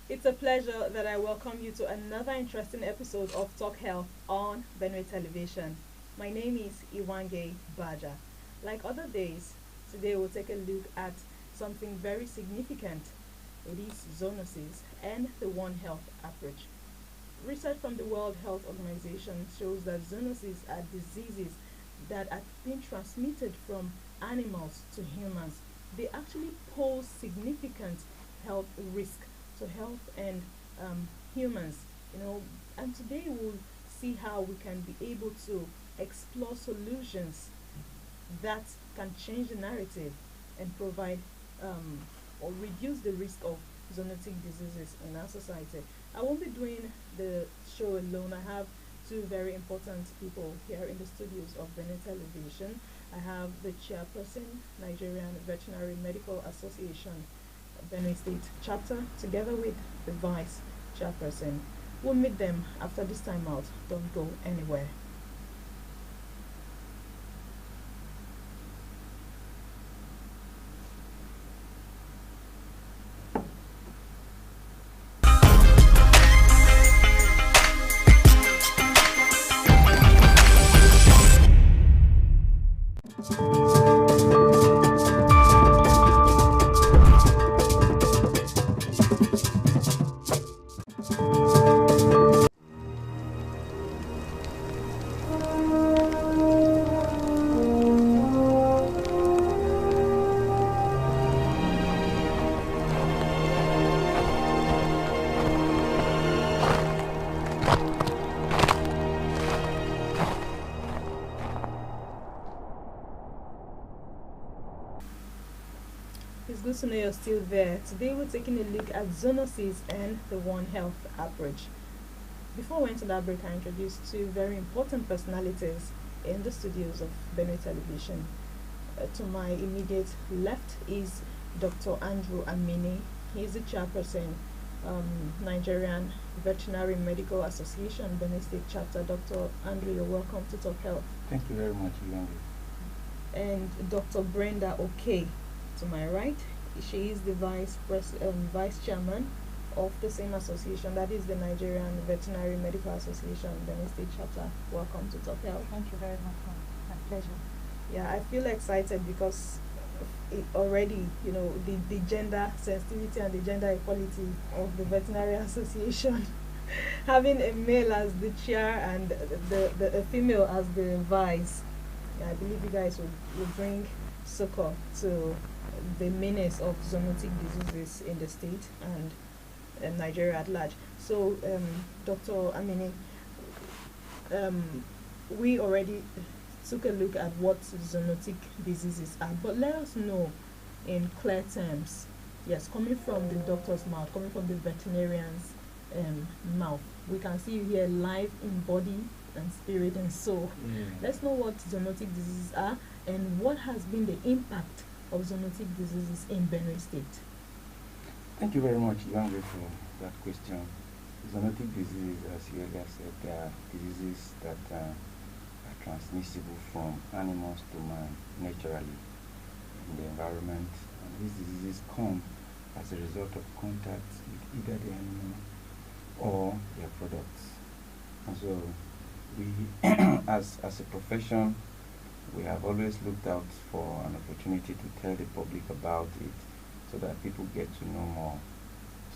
It's a pleasure that I welcome you to another interesting episode of Talk Health on Benue Television. My name is Iwange Baja. Like other days, today we'll take a look at something very significant. It is zoonosis and the One Health approach. Research from the World Health Organization shows that zoonoses are diseases that are being transmitted from animals to humans. They actually pose significant health risk to health and humans. You know, and today we'll see how we can be able to explore solutions that can change the narrative and provide or reduce the risk of zoonotic diseases in our society. I won't be doing the show alone. I have two very important people here in the studios of Benin Television. I have the chairperson, Nigerian Veterinary Medical Association, Benue State chapter, together with the vice chairperson. We'll meet them after this time out. Don't go anywhere. It's good to know you're still there. Today we're taking a look at zoonosis and the One Health approach. Before we went to that break, I introduced two very important personalities in the studios of Benue Television. To my immediate left is Dr. Andrew Amini. He is the chairperson, Nigerian Veterinary Medical Association, Benue State chapter. Dr. Andrew, you're welcome to Talk Health. Thank you very much, Iwangi. And Dr. Brenda Okey to my right. She is the vice chairman of the same association, that is the Nigerian Veterinary Medical Association, Benin State chapter. Welcome to Top Health. Thank you very much, ma'am. My pleasure. Yeah, I feel excited because it already, the gender sensitivity and the gender equality of the Veterinary Association. Having a male as the chair and a female as the vice. Yeah, I believe you guys will bring succor to the menace of zoonotic diseases in the state and Nigeria at large. So, Dr. Amini, we already took a look at what zoonotic diseases are, but let us know in clear terms, yes, coming from the doctor's mouth, coming from the veterinarian's mouth. We can see you here live in body and spirit and soul. Let's know what zoonotic diseases are and what has been the impact of zoonotic diseases in Benue State. Thank you very much, Iwangi, for that question. Zoonotic diseases, as you earlier said, they are diseases that are transmissible from animals to man naturally in the environment. And these diseases come as a result of contact with either the animal or their products. And so we, as a profession, we have always looked out for an opportunity to tell the public about it so that people get to know more.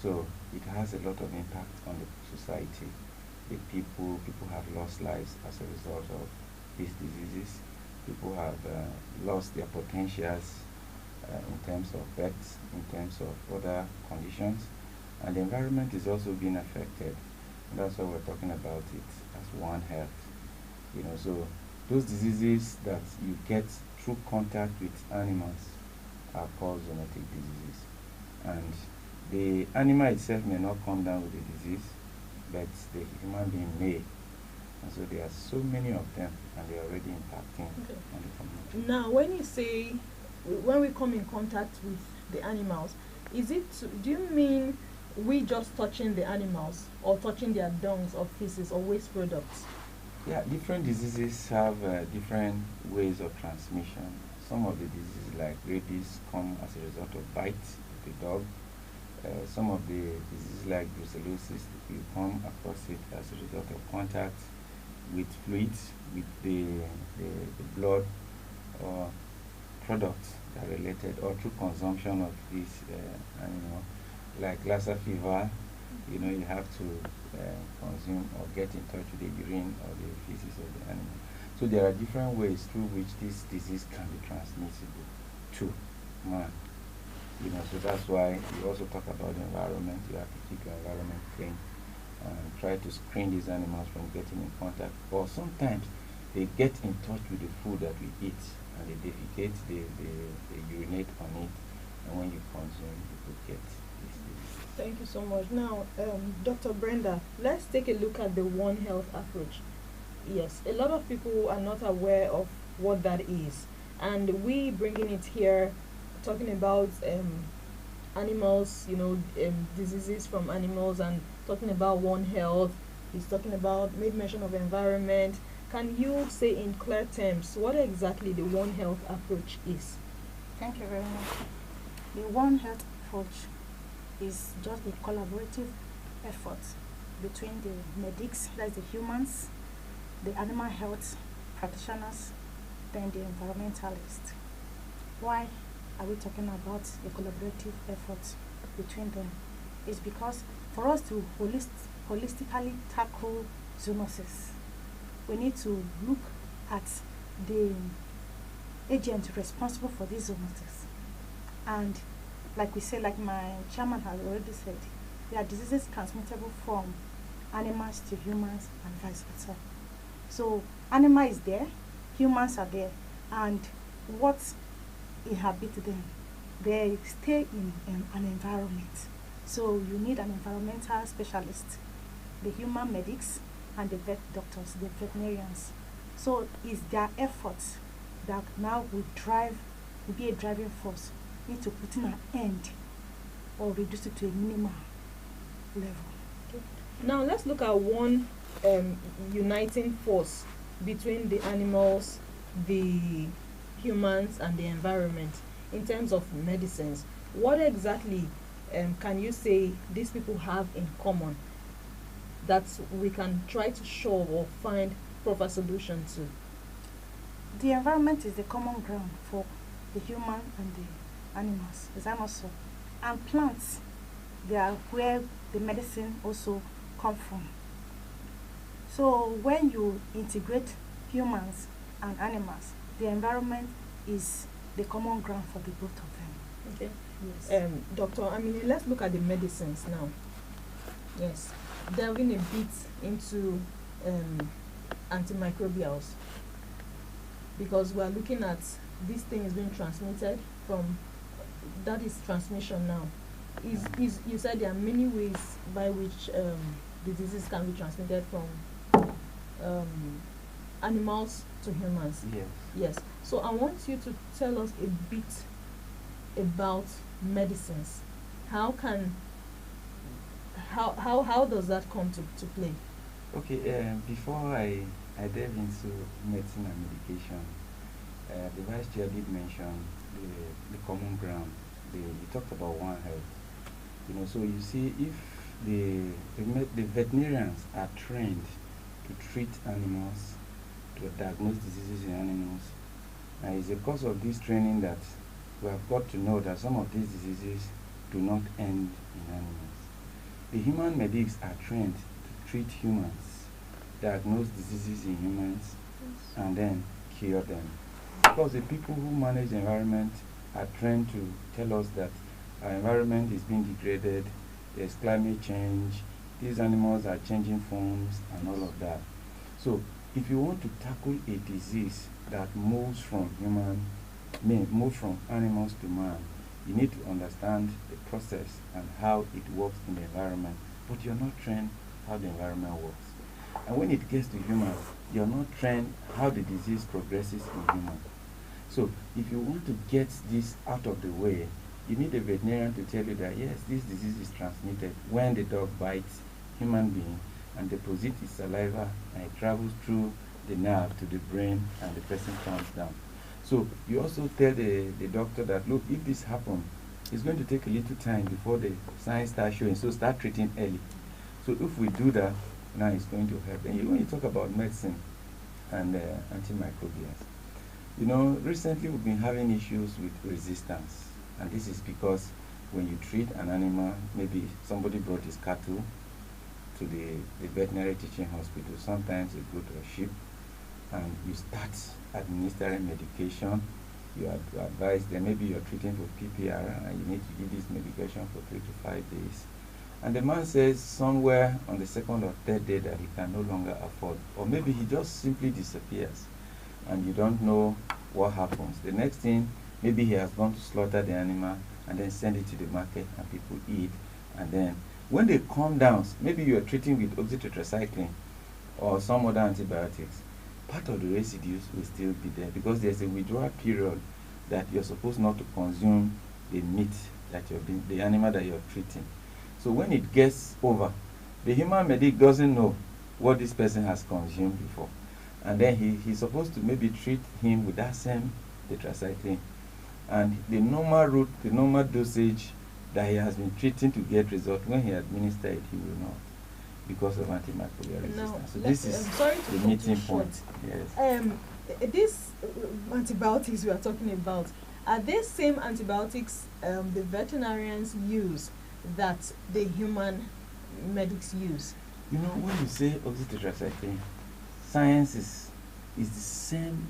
So it has a lot of impact on the society. The people have lost lives as a result of these diseases. People have lost their potentials in terms of births, in terms of other conditions. And the environment is also being affected. And that's why we're talking about it as One Health. So those diseases that you get through contact with animals are called zoonotic diseases. And the animal itself may not come down with the disease, but the human being may. And so there are so many of them, and they're already impacting on the community. Now, when we come in contact with the animals, do you mean we just touching the animals or touching their dungs or feces or waste products? Yeah, different diseases have different ways of transmission. Some of the diseases like rabies come as a result of bites of the dog. some of the diseases like brucellosis, you come across it as a result of contact with fluids, with the blood or products that are related, or through consumption of this animal, like Lassa fever. You have to consume or get in touch with the urine or the feces of the animal. So there are different ways through which this disease can be transmissible to man. So that's why we also talk about the environment. You have to keep your environment clean and try to screen these animals from getting in contact. Or sometimes they get in touch with the food that we eat and they defecate, they urinate on it, and when you consume, you could get this disease. Thank you so much. Now, Dr. Brenda, let's take a look at the One Health approach. Yes, a lot of people are not aware of what that is, and we bringing it here, talking about animals, diseases from animals, and talking about One Health. He's talking about, made mention of environment. Can you say in clear terms what exactly the One Health approach is? Thank you very much. The One Health approach is just a collaborative effort between the medics, that's the humans, the animal health practitioners, then the environmentalists. Why are we talking about a collaborative effort between them? It's because for us to holistically tackle zoonosis, we need to look at the agent responsible for this zoonosis. And like we said, like my chairman has already said, there are diseases transmittable from animals to humans and vice versa. So animal is there, humans are there, and what inhabits them? They stay in an environment. So you need an environmental specialist, the human medics, and the vet doctors, the veterinarians. So it's their efforts that now will be a driving force. Need to put in an end or reduce it to a minimal level. Okay. Now let's look at one uniting force between the animals, the humans, and the environment in terms of medicines. What exactly can you say these people have in common that we can try to show or find proper solution to? The environment is the common ground for the human and the animals. Is that not so? And plants, they are where the medicine also come from. So when you integrate humans and animals, the environment is the common ground for the both of them. Okay. Yes. Doctor, let's look at the medicines now. Yes. Delving a bit into antimicrobials, because we are looking at this thing is being transmitted from, that is transmission now. You said there are many ways by which the disease can be transmitted from animals to humans. Yes. Yes. So I want you to tell us a bit about medicines. How does that come to play? Okay, before I delve into medicine and medication, the Vice Chair did mention the common ground. You talked about One Health. So you see, if the veterinarians are trained to treat animals, to diagnose diseases in animals, and it's because of this training that we have got to know that some of these diseases do not end in animals. The human medics are trained to treat humans, diagnose diseases in humans, and then cure them. Because the people who manage the environment are trained to tell us that our environment is being degraded, there's climate change, these animals are changing forms, and all of that. So if you want to tackle a disease that moves from animals to man, you need to understand the process and how it works in the environment, but you're not trained how the environment works. And when it gets to humans, you're not trained how the disease progresses in humans. So if you want to get this out of the way, you need a veterinarian to tell you that yes, this disease is transmitted when the dog bites human being and deposits its saliva, and it travels through the nerve to the brain and the person calms down. So you also tell the doctor that, look, if this happens, it's going to take a little time before the signs start showing. So start treating early. So if we do that, now it's going to help. And when you talk about medicine and antimicrobials, you know, recently we've been having issues with resistance. And this is because when you treat an animal, maybe somebody brought his cattle to the veterinary teaching hospital, sometimes a goat or sheep, and you start administering medication. You advise them, maybe you're treating for PPR and you need to give this medication for 3 to 5 days. And the man says somewhere on the second or third day that he can no longer afford. Or maybe he just simply disappears and you don't know what happens. The next thing, maybe he has gone to slaughter the animal and then send it to the market and people eat. And then when they come down, maybe you are treating with oxytetracycline or some other antibiotics, part of the residues will still be there because there's a withdrawal period that you're supposed not to consume the meat that the animal that you're treating. So when it gets over, the human medic doesn't know what this person has consumed before. And then he's supposed to maybe treat him with that same tetracycline. And the normal route, the normal dosage that he has been treating to get result, when he administers it, he will not, because of antimicrobial resistance. So this is the meeting point. Yes. These antibiotics we are talking about, are they same antibiotics the veterinarians use that the human medics use? You know, when you say oxytetracycline, science is the same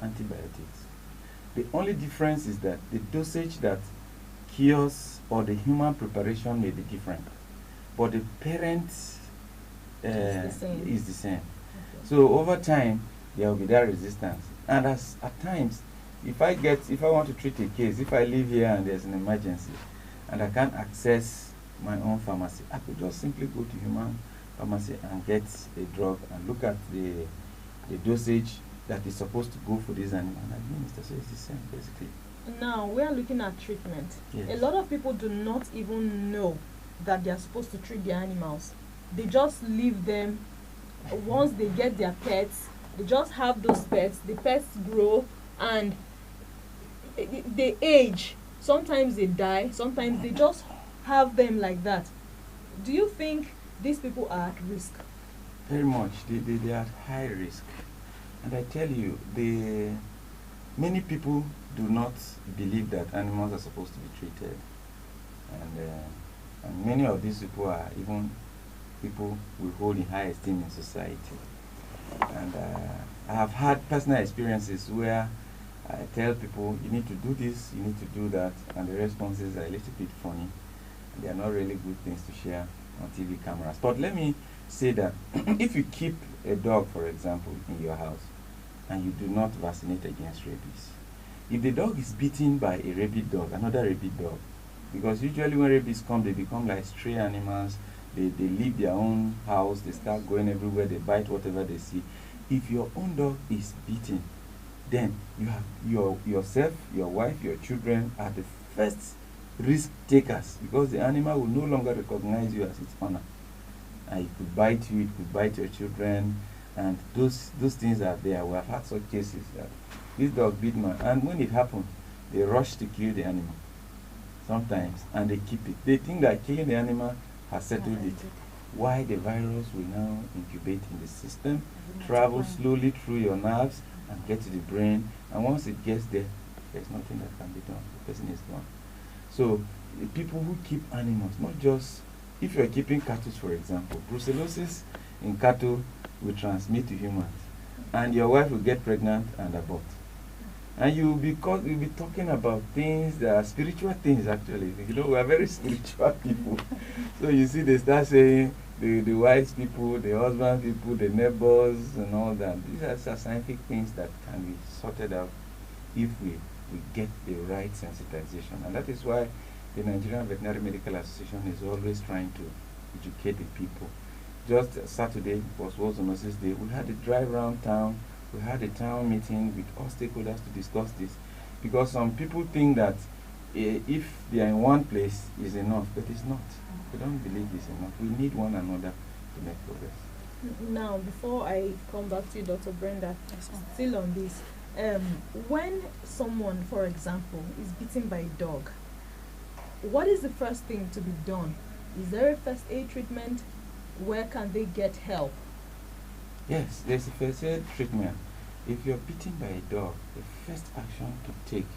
antibiotics. The only difference is that the dosage that cures or the human preparation may be different, but the parent is the same. Okay. So over time, there will be that resistance. And at times, if I want to treat a case, if I live here and there's an emergency, and I can't access my own pharmacy, I could just simply go to human pharmacy and get a drug and look at the dosage that is supposed to go for this animal and administer. So it's the same, basically. Now, we are looking at treatment. Yes. A lot of people do not even know that they are supposed to treat their animals. They just leave them. Once they get their pets, they just have those pets. The pets grow and they age. Sometimes they die. Sometimes they just have them like that. Do you think these people are at risk? Very much. They are at high risk. And I tell you, many people do not believe that animals are supposed to be treated. And many of these people are even people we hold in high esteem in society. And I have had personal experiences where I tell people, you need to do this, you need to do that, and the responses are a little bit funny. And they are not really good things to share on TV cameras. But let me say that if you keep a dog, for example, in your house, and you do not vaccinate against rabies, if the dog is bitten by a rabid dog, another rabid dog, because usually when rabies come, they become like stray animals, they leave their own house, they start going everywhere, they bite whatever they see. If your own dog is bitten, then you have yourself, your wife, your children are the first risk takers, because the animal will no longer recognize you as its owner. And it could bite you, it could bite your children, and those things are there. We have had such cases that this dog bit my, and when it happens, they rush to kill the animal sometimes, and they keep it. They think that killing the animal has settled it. Why the virus will now incubate in the system, travel slowly through your nerves, and get to the brain, and once it gets there, there's nothing that can be done. The person is gone. So the people who keep animals, not just, if you're keeping cattle, for example, brucellosis in cattle will transmit to humans, and your wife will get pregnant and abort. And you'll be talking about things that are spiritual things, actually. You know, we are very spiritual people. So you see, they start saying the wise people, the husband people, the neighbors, and all that. These are scientific things that can be sorted out if we get the right sensitization. And that is why the Nigerian Veterinary Medical Association is always trying to educate the people. Just Saturday was World Zoonosis Day. We had a drive around town. We had a town meeting with all stakeholders to discuss this, because some people think that if they are in one place is enough, but it's not. We don't believe it's enough. We need one another to make progress. Now, before I come back to you, Dr. Brenda, still on this, um, when someone, for example, is bitten by a dog, what is the first thing to be done? Is there a first aid treatment? Where can they get help? Yes, there's a first aid treatment. If you're bitten by a dog, the first action to take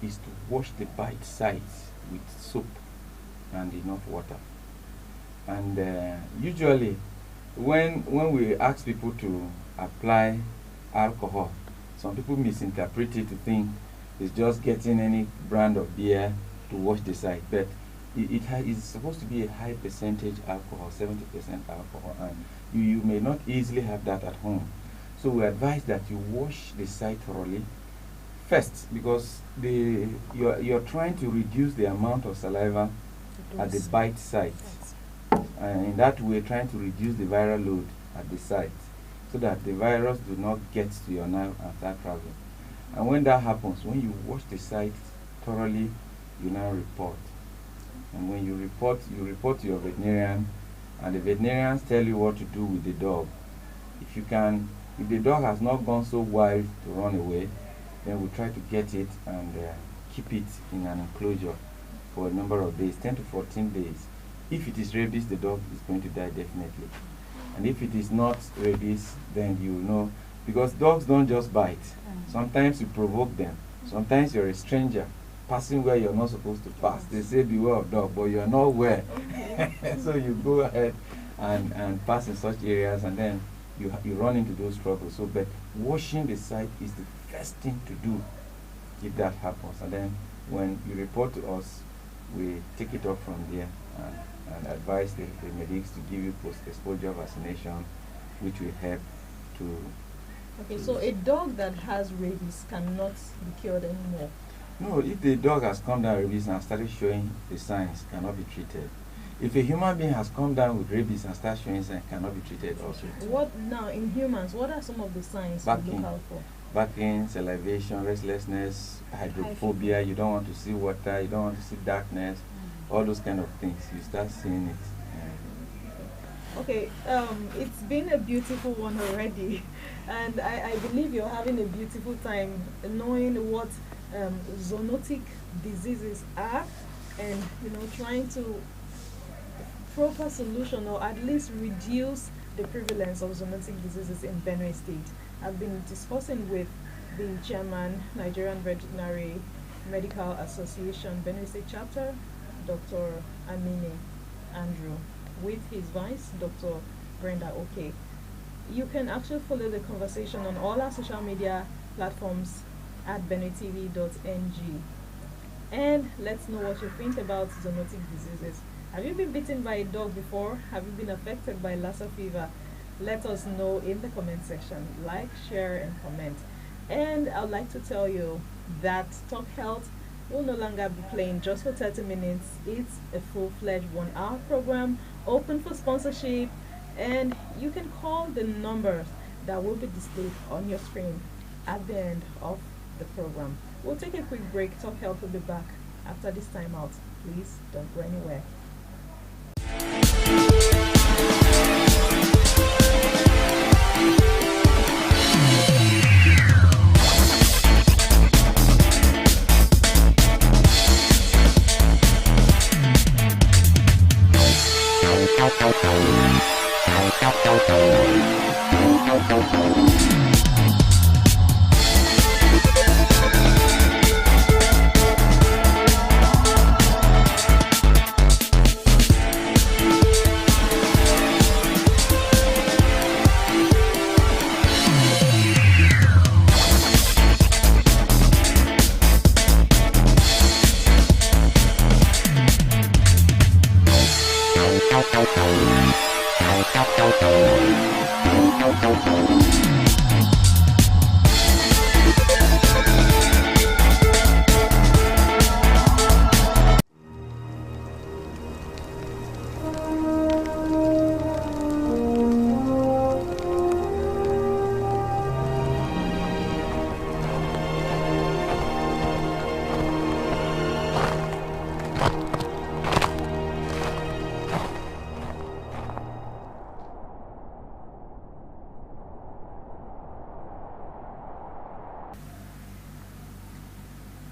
is to wash the bite sites with soap and enough water. And usually, when we ask people to apply alcohol, some people misinterpret it to think it's just getting any brand of beer to wash the site, but it's supposed to be a high percentage alcohol, 70% alcohol, and you may not easily have that at home. So we advise that you wash the site thoroughly first, because you're trying to reduce the amount of saliva at the bite site, and in that way trying to reduce the viral load at the site, so that the virus do not get to your nerve and start traveling. And when that happens, when you wash the site thoroughly, you now report. And when you report to your veterinarian, and the veterinarians tell you what to do with the dog. If the dog has not gone so wild to run away, then we try to get it and keep it in an enclosure for a number of days, 10 to 14 days. If it is rabies, the dog is going to die definitely. And if it is not rabies, then you know, because dogs don't just bite. Sometimes you provoke them. Sometimes you're a stranger passing where you're not supposed to pass. They say beware of dog, but you're not where. So you go ahead and pass in such areas, and then you run into those troubles. So, but washing the site is the first thing to do if that happens. And then when you report to us, we take it up from there and advise the medics to give you post-exposure vaccination, which will help to... Okay, so a dog that has rabies cannot be cured anymore? No, if the dog has come down with rabies and started showing the signs, cannot be treated. If a human being has come down with rabies and starts showing signs, cannot be treated also. What now in humans? What are some of the signs to look out for? Back pain, salivation, restlessness, hydrophobia. You don't want to see water. You don't want to see darkness. All those kind of things. You start seeing it. Okay, it's been a beautiful one already, and I believe you're having a beautiful time knowing what zoonotic diseases are, and trying to proper solution, or at least reduce the prevalence of zoonotic diseases in Benue State. I've been discussing with the chairman, Nigerian Veterinary Medical Association, Benue State Chapter, Dr. Amini Andrew, with his vice, Dr. Brenda Oke. You can actually follow the conversation on all our social media platforms at benuetv.ng. And let's know what you think about zoonotic diseases. Have you been bitten by a dog before? Have you been affected by Lassa fever? Let us know in the comment section. Like, share, and comment. And I'd like to tell you that Talk Health will no longer be playing just for 30 minutes. It's a full-fledged 1-hour program open for sponsorship, and you can call the numbers that will be displayed on your screen at the end of the program. We'll take a quick break. Talk Health will be back after this time out. Please don't go anywhere.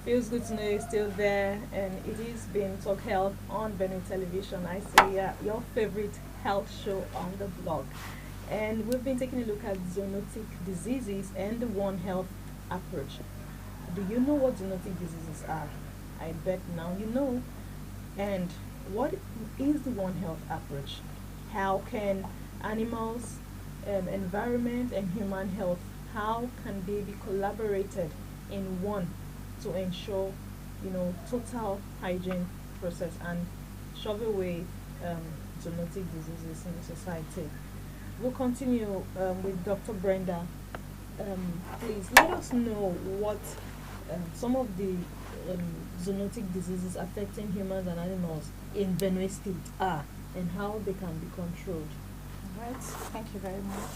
Feels good to know you're still there, and it is being Talk Health on Benue Television. I say your favorite health show on the blog. And we've been taking a look at zoonotic diseases and the One Health approach. Do you know what zoonotic diseases are? I bet now you know. And what is the One Health approach? How can animals, environment, and human health, how can they be collaborated in one to ensure, total hygiene process and shove away zoonotic diseases in the society? We'll continue with Dr. Brenda. Please let us know what some of the zoonotic diseases affecting humans and animals in Benue State are and how they can be controlled. All right, thank you very much.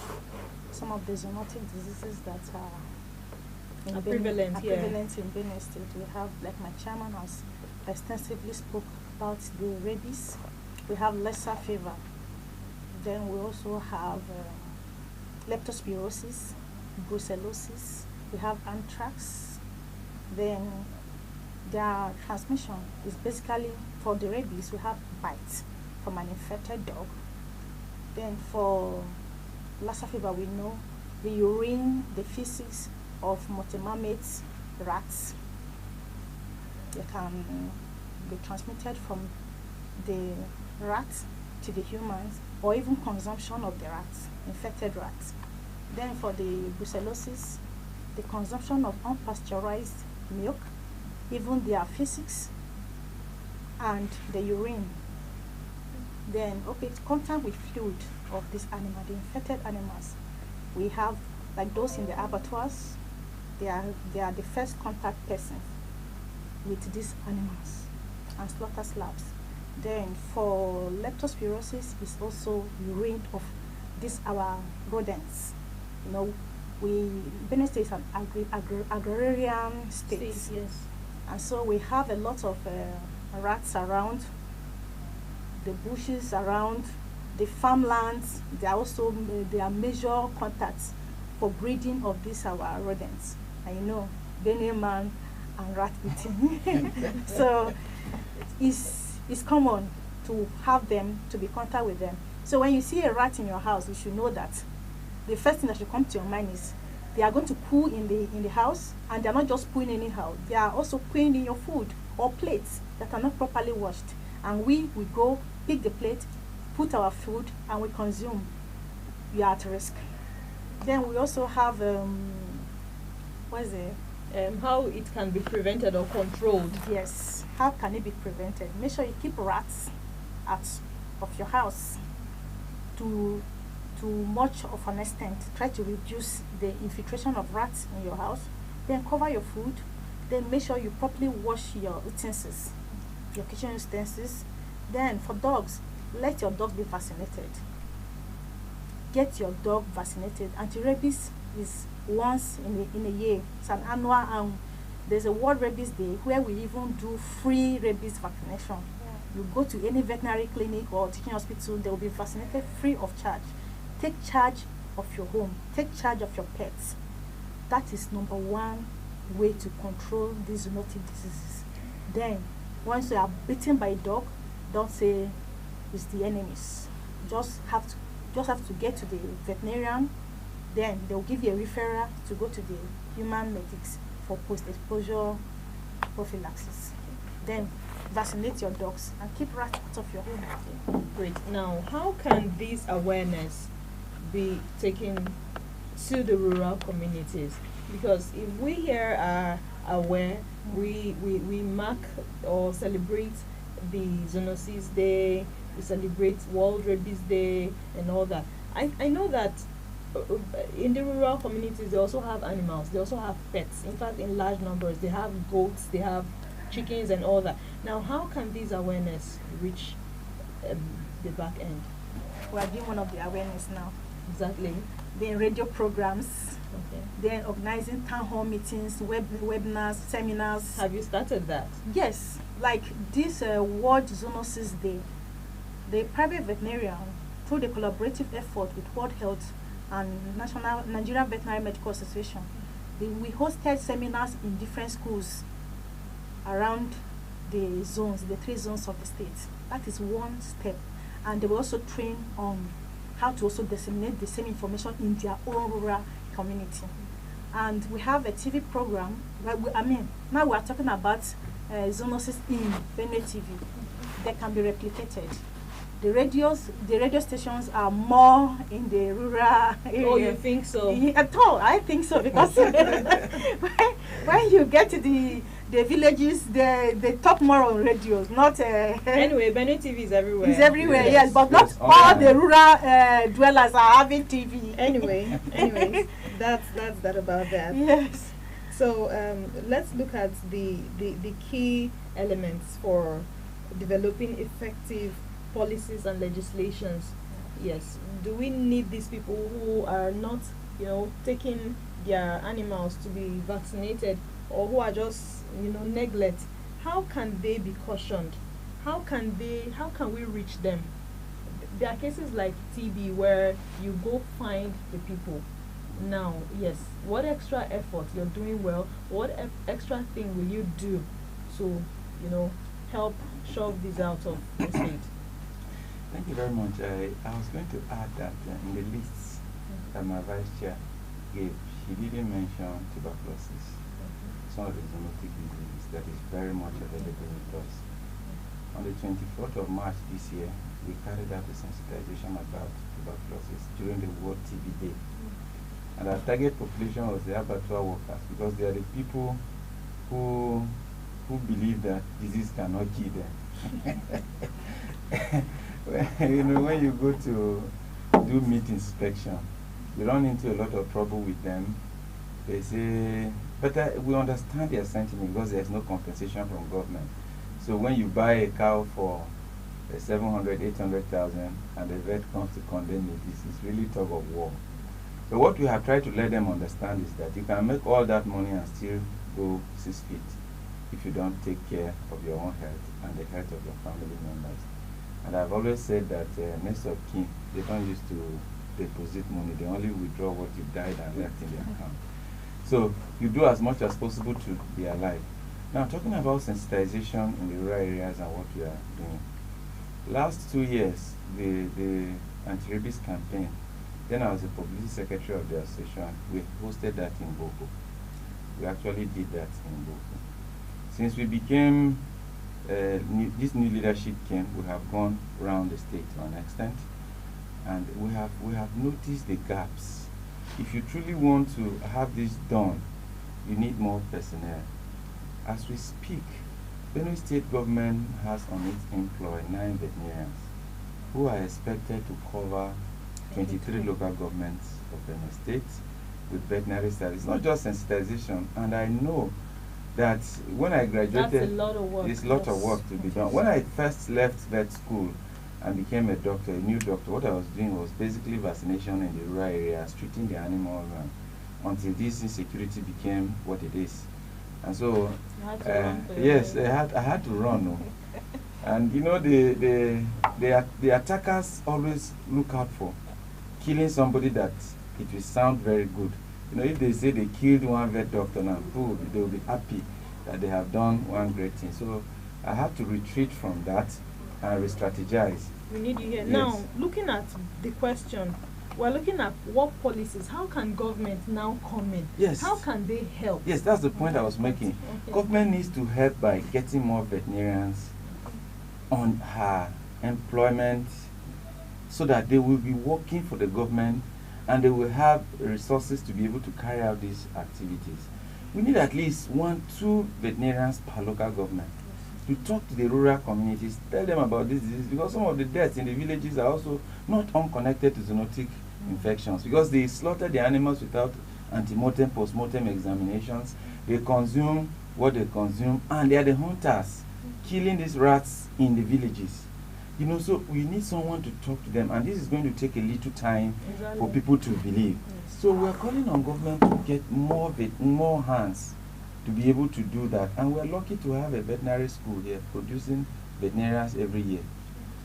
Some of the zoonotic diseases that are Prevalent, yeah. prevalent in Benue State, we have, like my chairman has extensively spoke about the rabies. We have Lassa fever. Then we also have leptospirosis, brucellosis. We have anthrax. Then their transmission is basically, for the rabies, we have bites from an infected dog. Then for Lassa fever, we know the urine, the feces of multimammate rats. They can be transmitted from the rats to the humans, or even consumption of the rats, infected rats. Then for the brucellosis, the consumption of unpasteurized milk, even their feces and the urine. Then, contact with fluid of this animal, the infected animals. We have, like those in the abattoirs, they are the first contact persons with these animals and slaughter slabs. Then for leptospirosis is also urine of these our rodents. Benue State is an agrarian state. Yes. And so we have a lot of rats around, the bushes around, the farmlands. They are also they are major contacts for breeding of these our rodents. And Benue man and rat eating. So it's common to have them, to be in contact with them. So when you see a rat in your house, you should know that the first thing that should come to your mind is they are going to poo in the house, and they are not just pooing anyhow. They are also pooing in your food or plates that are not properly washed. And we go pick the plate, put our food, and we consume. We are at risk. Then we also have how it can be prevented or controlled. Yes. How can it be prevented? Make sure you keep rats out of your house to much of an extent. Try to reduce the infiltration of rats in your house. Then cover your food. Then make sure you properly wash your utensils, your kitchen utensils. Then for dogs, let your dog be vaccinated. Get your dog vaccinated. Anti-rabies is once in a year. It's an annual. There's a World Rabies Day where we even do free rabies vaccination. You go to any veterinary clinic or teaching hospital, they will be vaccinated free of charge. Take charge of your home. Take charge of your pets. That is number one way to control these zoonotic diseases. Then, once you are bitten by a dog, don't say it's the enemies. Just have to get to the veterinarian. Then they'll give you a referral to go to the human medics for post-exposure prophylaxis. Then vaccinate your dogs and keep rats out of your home. Great. Now, how can this awareness be taken to the rural communities? Because if we here are aware, we mark or celebrate the Zoonosis Day, we celebrate World Rabies Day and all that. I know that in the rural communities they also have animals, they also have pets. In fact, in large numbers, they have goats, they have chickens and all that. Now, how can this awareness reach the back end? We are doing one of the awareness now. Exactly. Then radio programs. Okay. Then organizing town hall meetings, webinars, seminars. Have you started that? Yes, like this World Zoonosis Day, the private veterinarian, through the collaborative effort with World Health and Nigerian Veterinary Medical Association, we hosted seminars in different schools around the zones, the 3 zones of the state. That is one step. And they will also train on how to also disseminate the same information in their own rural community. And we have a TV program, now we are talking about zoonosis in Benue TV that can be replicated. The radio stations are more in the rural area. Oh, you think so? At all, I think so, because when you get to the villages, they talk more on radios, not... Anyway, Benue TV is everywhere. It's everywhere, yes, but not all the rural dwellers are having TV. Anyways, that's that about that. Yes. So let's look at the key elements for developing effective policies and legislations. Yes. Do we need these people who are not, taking their animals to be vaccinated, or who are just, neglect? How can they be cautioned? How can we reach them? There are cases like TB where you go find the people. Now, yes, what extra effort you're doing well? What extra thing will you do to, help shove this out of the state? Thank you very much. I was going to add that in the lists that my vice chair gave, she didn't mention tuberculosis. It's one of the zoonotic diseases that is very much available with us. On the 24th of March this year, we carried out a sensitization about tuberculosis during the World TB Day. And our target population was the abattoir workers, because they are the people who believe that disease cannot kill them. When you go to do meat inspection, you run into a lot of trouble with them. They say, but we understand their sentiment because there's no compensation from government. So when you buy a cow for 700, 800,000 and the vet comes to condemn it, this is really tug of war. So what we have tried to let them understand is that you can make all that money and still go 6 feet if you don't take care of your own health and the health of your family members. And I've always said that next of kin, they don't used to deposit money, they only withdraw what you died and left in their account. So you do as much as possible to be alive. Now, talking about sensitization in the rural areas and what we are doing. Last 2 years, the anti-rabies campaign, then I was the publicity secretary of the association, we hosted that in Boko. We actually did that in Boko. Since we became, this new leadership came, we have gone around the state to an extent, and we have noticed the gaps. If you truly want to have this done, you need more personnel. As we speak, Benue State government has on its employ 9 veterinarians who are expected to cover 23 local governments of Benue State with veterinary studies. It's not just sensitization, and I know that when I graduated, that's a lot of work. It's a lot of work to be done. When I first left vet school and became a doctor, a new doctor, what I was doing was basically vaccination in the rural areas, treating the animals, until this insecurity became what it is. And so, yes, I had to run. No? And the attackers always look out for killing somebody that it will sound very good. If they say they killed one vet doctor now, they will be happy that they have done one great thing. So I had to retreat from that and re-strategize. We need you here. Yes. Now, looking at the question, we're looking at what policies, how can government now come in? Yes. How can they help? Yes, that's the point I was making. Okay. Government needs to help by getting more veterinarians on her employment so that they will be working for the government and they will have resources to be able to carry out these activities. We need at least 1-2 veterinarians per local government to talk to the rural communities, tell them about this disease, because some of the deaths in the villages are also not unconnected to zoonotic infections, because they slaughter the animals without antemortem, postmortem examinations. They consume what they consume, and they are the hunters killing these rats in the villages. So we need someone to talk to them, and this is going to take a little time for people to believe. Yes. So we are calling on government to get more hands to be able to do that. And we are lucky to have a veterinary school here producing veterinarians every year.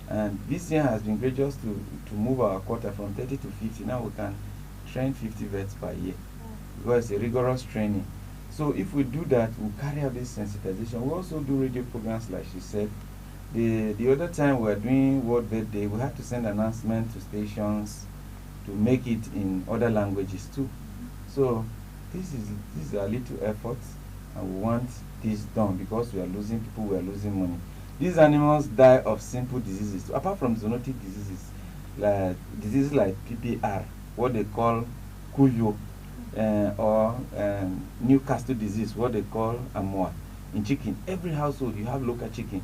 And this year has been great just to move our quota from 30 to 50. Now we can train 50 vets per year because it's a rigorous training. So if we do that, we'll carry out this sensitization. We also do radio programs, like she said. The other time we were doing World Vet Day, we had to send announcement to stations to make it in other languages too. So this is a little effort, and we want this done because we are losing people, we are losing money. These animals die of simple diseases, apart from zoonotic diseases like PPR, what they call Kuyo, or Newcastle disease, what they call Amoa. In chicken, every household you have local chicken,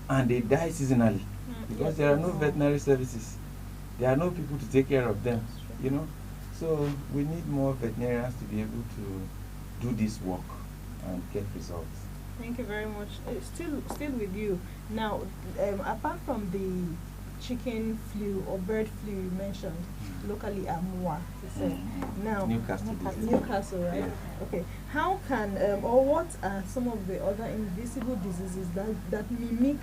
and they die seasonally because there are no veterinary services. There are no people to take care of them, you know. So we need more veterinarians to be able to do this work and get results. Thank you very much. Still with you. Now, apart from the chicken flu or bird flu you mentioned, locally Amoa, you said. Now, Newcastle, right? Yeah. Okay. How can, or what are some of the other invisible diseases that mimic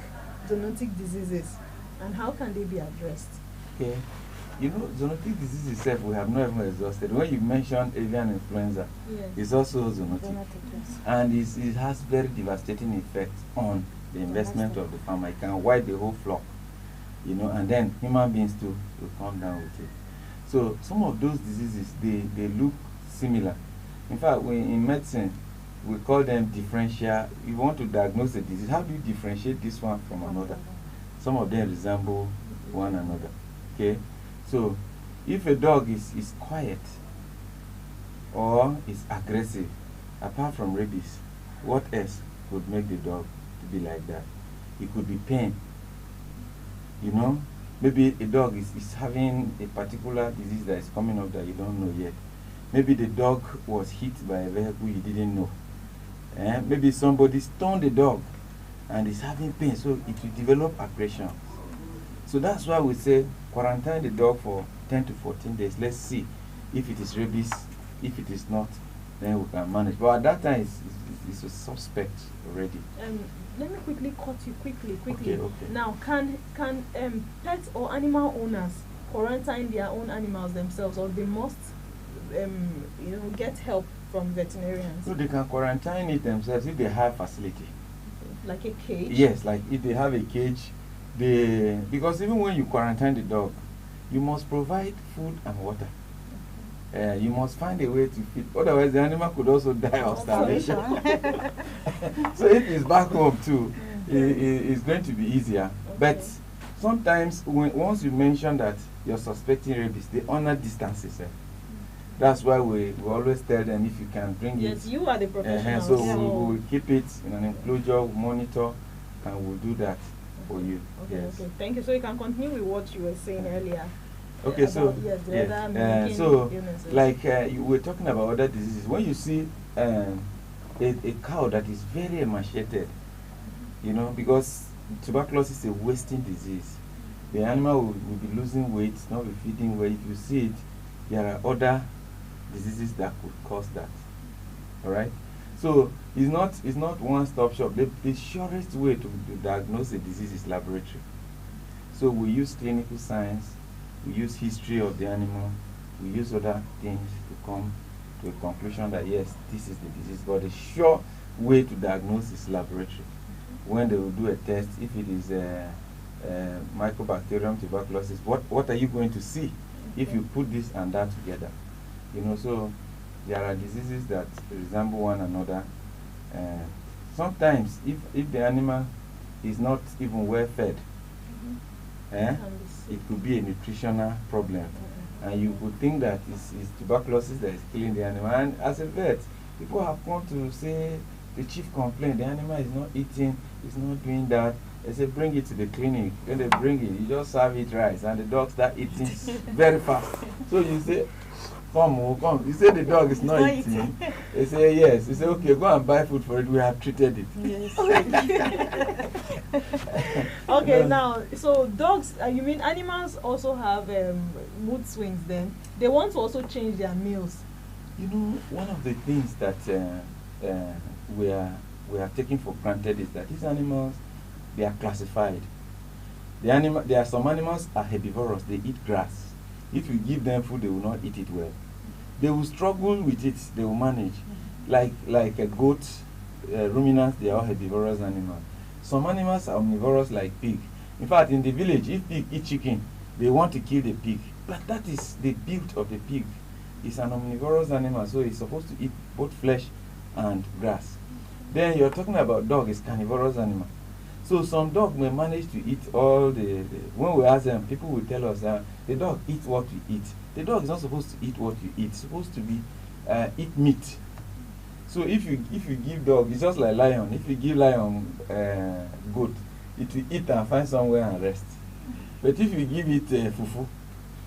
zoonotic diseases, and how can they be addressed? Okay. You know, zoonotic disease itself, we have not even exhausted. When you mentioned avian influenza, Yes. it's also zoonotic. Yes. And it has very devastating effects on the investment of the farmer. It can wipe the whole flock, you know, and then human beings too will come down with it. So some of those diseases, they look similar. In fact, in medicine, we call them differential. If you want to diagnose a disease, how do you differentiate this one from another? Some of them resemble one another. Okay? So if a dog is quiet or is aggressive, apart from rabies, what else would make the dog to be like that? It could be pain. You know, maybe a dog is having a particular disease that is coming up that you don't know yet. Maybe the dog was hit by a vehicle you didn't know. Maybe somebody stoned the dog and is having pain, so it will develop aggression. So that's why we say quarantine the dog for 10 to 14 days. Let's see if it is rabies. If it is not, then we can manage. But at that time, it's a suspect already. Let me quickly cut you quickly. Okay. Now, can pet or animal owners quarantine their own animals themselves, or they must get help from veterinarians? So they can quarantine it themselves if they have facility. Like a cage? Yes, like if they have a cage, because even when you quarantine the dog, you must provide food and water. You must find a way to feed, otherwise the animal could also die of starvation. So if it's back home too, it's going to be easier. Okay. But sometimes once you mention that you're suspecting rabies, they honor distances. That's why we always tell them, if you can bring it. Yes, you are the professional. So we'll keep it in an enclosure, we'll monitor, and we'll do that for you. Okay, Yes. okay. Thank you. So you can continue with what you were saying earlier. Okay, about, so yes, the yes. other mimicking So illnesses. like you were talking about other diseases. When you see a cow that is very emaciated, you know, because tuberculosis is a wasting disease. The animal will be losing weight, not be feeding well. If you see it, there are other diseases that could cause that. All right. So it's not one-stop shop. The surest way to diagnose a disease is laboratory. So we use clinical science, we use history of the animal, we use other things to come to a conclusion that yes, this is the disease. But the sure way to diagnose is laboratory. When they will do a test, if it is Mycobacterium tuberculosis, what are you going to see if you put this and that together? You know, so there are diseases that resemble one another. Sometimes, if the animal is not even well fed, it could be a nutritional problem. And you could think that it's tuberculosis that is killing the animal. And as a vet, people have come to say the chief complaint, the animal is not eating, it's not doing that. They say bring it to the clinic. When they bring it, you just serve it rice, and the dog start eating very fast. So you say, come. You say the dog is not eating. They say yes. You say okay, go and buy food for it. We have treated it. Yes. Okay, now, so dogs, you mean animals also have mood swings then? They want to also change their meals. You know, one of the things that we are taking for granted is that these animals, they are classified. There are some animals are herbivorous, they eat grass. If you give them food, they will not eat it well. They will struggle with it, they will manage. like a goat, ruminants, they are all herbivorous animals. Some animals are omnivorous like pig. In fact, in the village, if pig eat chicken, they want to kill the pig. But that is the build of the pig. It's an omnivorous animal, so it's supposed to eat both flesh and grass. Then you're talking about dog, is carnivorous animal. So some dog may manage to eat all when we ask them, people will tell us that the dog eats what you eat. The dog is not supposed to eat what you eat. It's supposed to be eat meat. So if you give dog, it's just like lion. If you give lion goat, it will eat and find somewhere and rest. But if you give it fufu,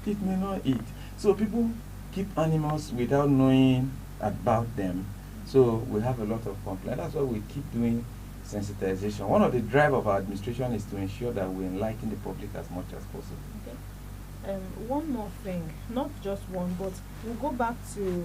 it may not eat. So people keep animals without knowing about them. So we have a lot of complaints. That's why we keep doing sensitization. One of the drive of our administration is to ensure that we enlighten the public as much as possible. Okay. One more thing, not just one, but we'll go back to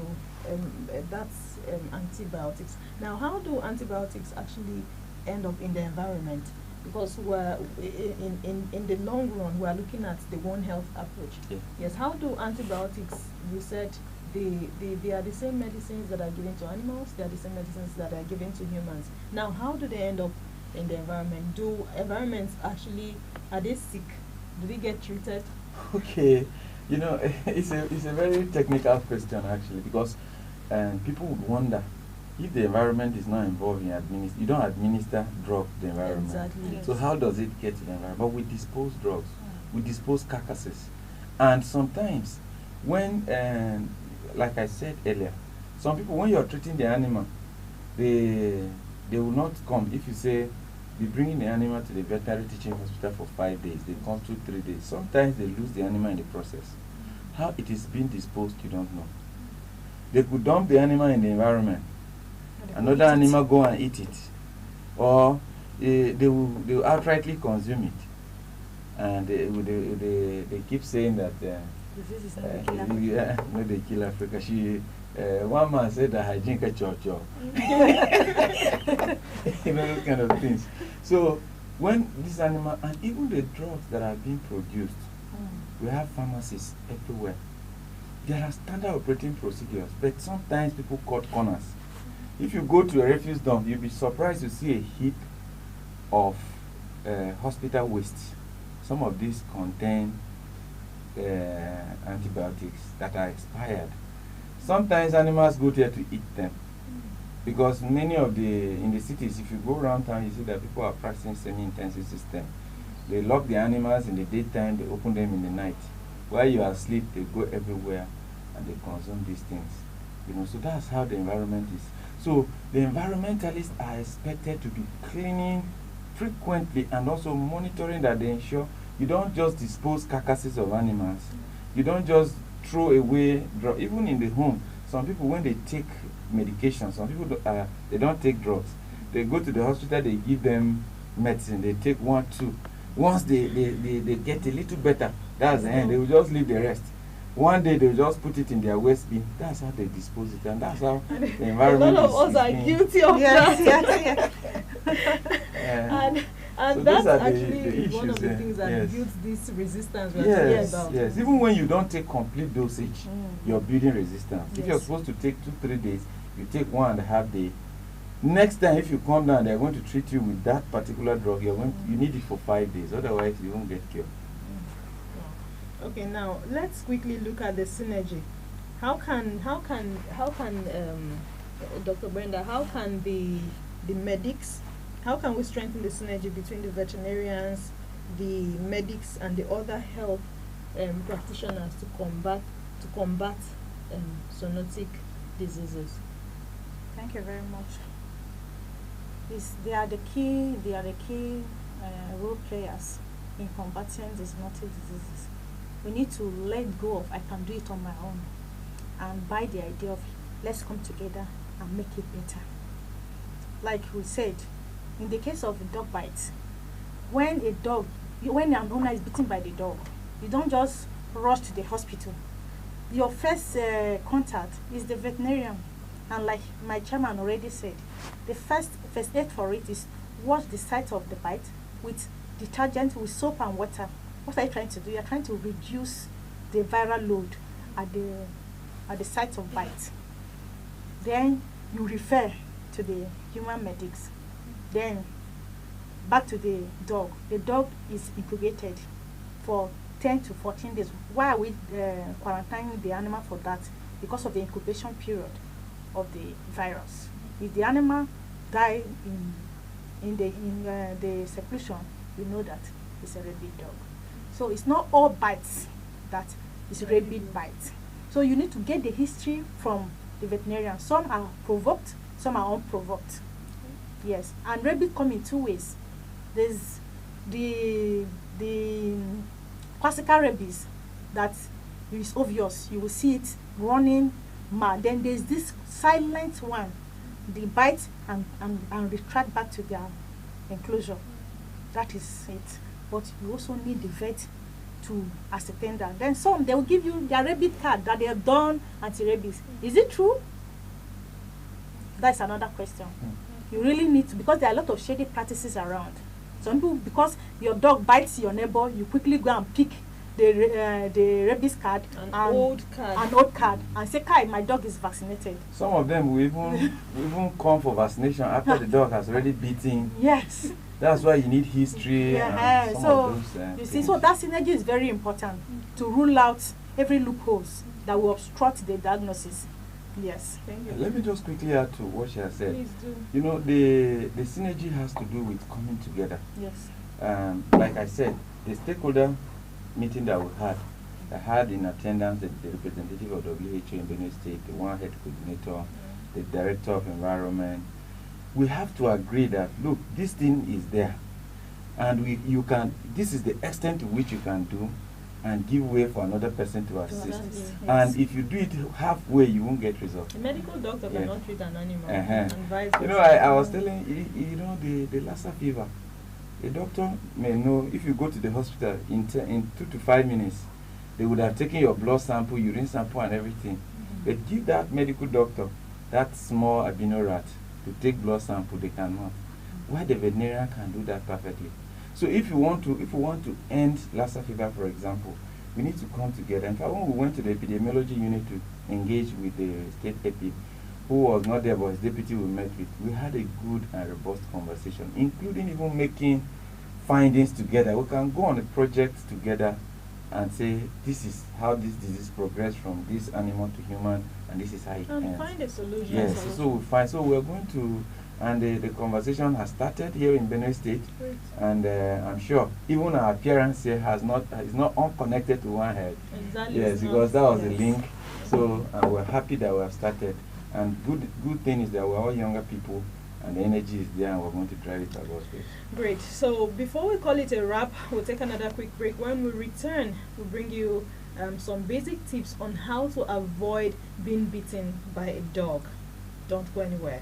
that's antibiotics. Now, how do antibiotics actually end up in the environment? Because we're in the long run, we're looking at the One Health approach. Yeah. Yes. How do antibiotics? You said they are the same medicines that are given to animals. They are the same medicines that are given to humans. Now, how do they end up in the environment? Do environments actually, are they sick? Do they get treated? Okay, you know, it's a very technical question actually, because people would wonder if the environment is not involved in you don't administer drugs to the environment. Exactly. Yes. So how does it get to the environment? But we dispose drugs, we dispose carcasses, and sometimes when, like I said earlier, some people, when you're treating the animal, they will not come. If you say be bringing the animal to the veterinary teaching hospital for 5 days, they come 2-3 days. Sometimes they lose the animal in the process. How it is being disposed, you don't know. They could dump the animal in the environment, another animal go and eat it, or they will outrightly consume it, and they keep saying that Disease is not a killer. yeah, no, they kill Africa. One man said that hygiene can church. You know, those kind of things. So when this animal, and even the drugs that are being produced, we have pharmacies everywhere. There are standard operating procedures, but sometimes people cut corners. If you go to a refuse dump, you'll be surprised to see a heap of hospital waste. Some of these contain antibiotics that are expired. Sometimes animals go there to eat them, because many of in the cities, if you go around town, you see that people are practicing semi-intensive system. They lock the animals in the daytime, they open them in the night. While you are asleep, they go everywhere and they consume these things. You know, so that's how the environment is. So the environmentalists are expected to be cleaning frequently and also monitoring that they ensure you don't just dispose carcasses of animals. You don't just throw away drugs. Even in the home, some people, when they take medication, some people they don't take drugs. They go to the hospital, they give them medicine, they take 1, 2. Once they get a little better, that's the end. They will just leave the rest. One day they will just put it in their waste bin. That's how they dispose it, and that's how the environment A lot of us are guilty of Yes, that. yes. And So that's those are actually the one of the issues, things that yes. builds this resistance we're talking Yes, about. yes. Even when you don't take complete dosage, you're building resistance. If you're Yes. supposed to take 2-3 days, you take 1.5 day. Next time, if you come down, they're going to treat you with that particular drug. You need it for 5 days. Otherwise, you won't get cured. Okay, now let's quickly look at the synergy. How can Dr. Brenda, how can the medics, how can we strengthen the synergy between the veterinarians, the medics, and the other health practitioners to combat zoonotic diseases? Thank you very much. They are the key role players in combating these zoonotic diseases. We need to let go of I can do it on my own and buy the idea of let's come together and make it better. Like we said, in the case of dog bites, when an owner is bitten by the dog, you don't just rush to the hospital. Your first contact is the veterinarian. And like my chairman already said, the first aid for it is wash the site of the bite with detergent, with soap and water. What are you trying to do? You're trying to reduce the viral load at the site of bite. Then you refer to the human medics. Then back to the dog. The dog is incubated for 10 to 14 days. Why are we quarantining the animal for that? Because of the incubation period of the virus. If the animal die in the seclusion, we know that it's a rabid dog. So it's not all bites that is rabid bites. So you need to get the history from the veterinarian. Some are provoked, some are unprovoked. Yes, and rabies come in two ways. There's the classical rabies that is obvious. You will see it running mad. Then there's this silent one. They bite and retract back to their enclosure. That is it. But you also need the vet to ascertain that. Then some, they will give you their rabies card that they have done anti-rabies. Is it true? That's another question. You really need to, because there are a lot of shady practices around. Some people, because your dog bites your neighbor, you quickly go and pick the rabies card, an old card, and say, "Kai, my dog is vaccinated." Some of them will even come for vaccination after the dog has already beaten. Yes. That's why you need history. Yeah. And some So of those, you see, so that synergy is very important to rule out every loopholes that will obstruct the diagnosis. Yes. Thank you. Let me just quickly add to what she has said. Please do. You know, the synergy has to do with coming together. Yes. Like I said, the stakeholder meeting that we had, I had in attendance the representative of WHO in Benue State, the one head coordinator, the director of environment. We have to agree that, look, this thing is there, and this is the extent to which you can do, and give way for another person to assist. Yes. And if you do it halfway, you won't get results. A medical doctor Yeah. cannot treat an animal. Uh-huh. And vice You know, versa. I was telling you know, the Lassa fever. The doctor may know if you go to the hospital in 2 to 5 minutes, they would have taken your blood sample, urine sample, and everything. But give that medical doctor that small albino rat to take blood sample, they cannot. Why the veterinarian can do that perfectly? So if you want to end Lassa fever, for example, we need to come together. In fact, when we went to the epidemiology unit to engage with the state epi, who was not there but his deputy we met with, we had a good and robust conversation, including even making findings together. We can go on a project together and say, this is how this disease progressed from this animal to human, and this is how it And ends. find a solution. Yes, so we find. So we're going to, and the conversation has started here in Benue State, Great. and I'm sure even our appearance here is not unconnected to One Health. Exactly. Yes, it's because not- that was the yes. link. So we're happy that we have started, and good thing is that we're all younger people, and the energy is there, and we're going to drive it at God's pace. Great. So before we call it a wrap, we'll take another quick break. When we return, we'll bring you some basic tips on how to avoid being bitten by a dog. Don't go anywhere.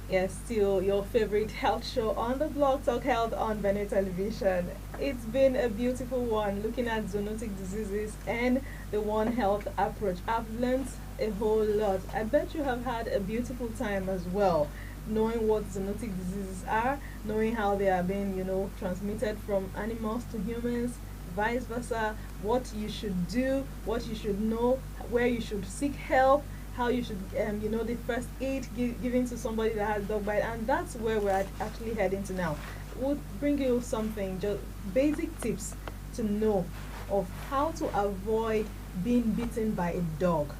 Yes, still your favorite health show on the Blog Talk Health on Benue Television. It's been a beautiful one looking at zoonotic diseases and the One Health approach. I've learned a whole lot. I bet you have had a beautiful time as well, knowing what zoonotic diseases are, knowing how they are being, transmitted from animals to humans, vice versa, what you should do, what you should know, where you should seek help, how you should, the first aid given to somebody that has dog bite, and that's where we're actually heading to now. We'll bring you something, just basic tips to know of how to avoid being bitten by a dog.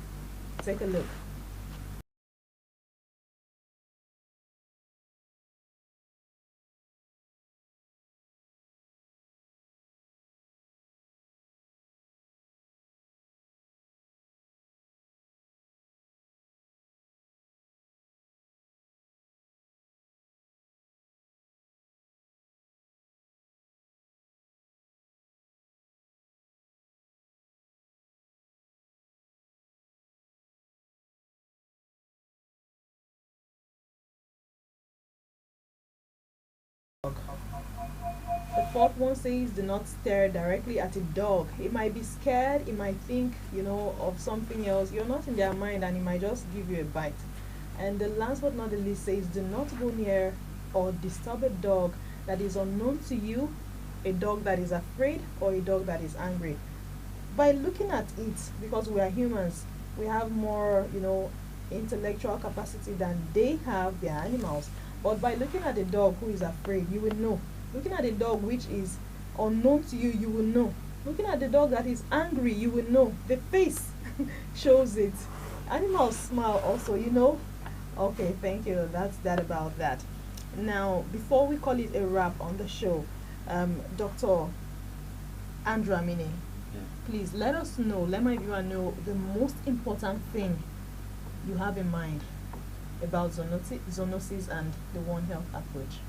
Take a look. The fourth one says do not stare directly at a dog. It might be scared, it might think, of something else. You're not in their mind and it might just give you a bite. And the last but not the least says do not go near or disturb a dog that is unknown to you, a dog that is afraid, or a dog that is angry. By looking at it, because we are humans, we have more, intellectual capacity than they have, their animals. But by looking at a dog who is afraid, you will know. Looking at a dog which is unknown to you, you will know. Looking at the dog that is angry, you will know. The face shows it. Animals smile also. Okay, thank you. That's that about that. Now, before we call it a wrap on the show, Dr. Andrew Amini, Yeah. please let us know, let my viewer know the most important thing you have in mind about zoonosis and the One Health approach.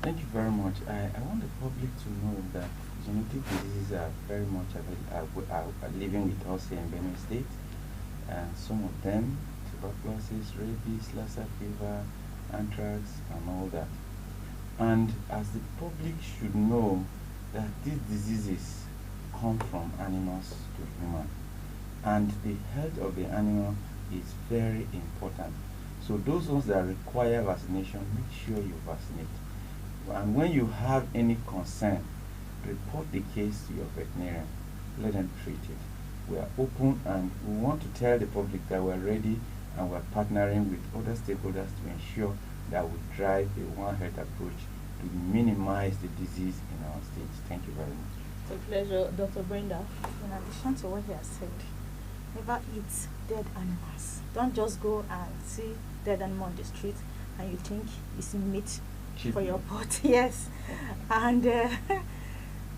Thank you very much. I want the public to know that zoonotic diseases are very much are living with us here in Benue State, and some of them, tuberculosis, rabies, Lassa fever, anthrax, and all that. And as the public should know that these diseases come from animals to human, and the health of the animal is very important. So those ones that require vaccination, make sure you vaccinate. And when you have any concern, report the case to your veterinarian. Let them treat it. We are open and we want to tell the public that we're ready and we're partnering with other stakeholders to ensure that we drive a One Health approach to minimize the disease in our state. Thank you very much. It's a pleasure, Dr. Brenda. In addition to what he has said, never eat dead animals. Don't just go and see dead animal on the street and you think it's meat Cheap for your meat. pot. Yes. And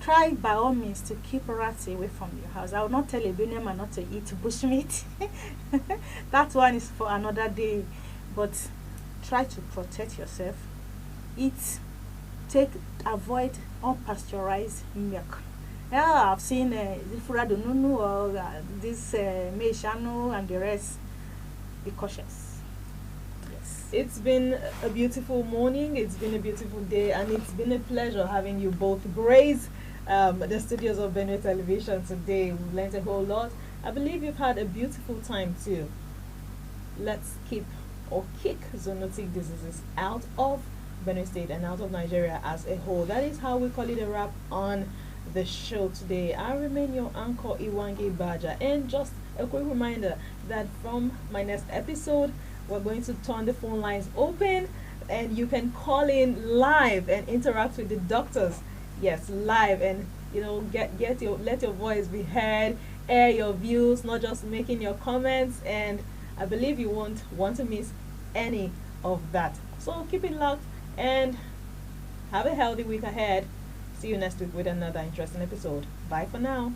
try by all means to keep rats away from your house. I will not tell a Benue man not to eat bushmeat. That one is for another day. But try to protect yourself. Avoid unpasteurized milk. Yeah, I've seen Fura Dununu or this Meishanu and the rest. Be cautious. Yes. It's been a beautiful morning, it's been a beautiful day, and it's been a pleasure having you both grace the studios of Benue Television today. We've learned a whole lot. I believe you've had a beautiful time too. Let's keep or kick zoonotic diseases out of Benue State and out of Nigeria as a whole. That is how we call it a wrap on the show today. I remain your anchor Iwange Baja, and just a quick reminder that from my next episode we're going to turn the phone lines open and you can call in live and interact with the doctors. Yes, live, and let your voice be heard, air your views, not just making your comments, and I believe you won't want to miss any of that. So keep it locked and have a healthy week ahead. See you next week with another interesting episode. Bye for now.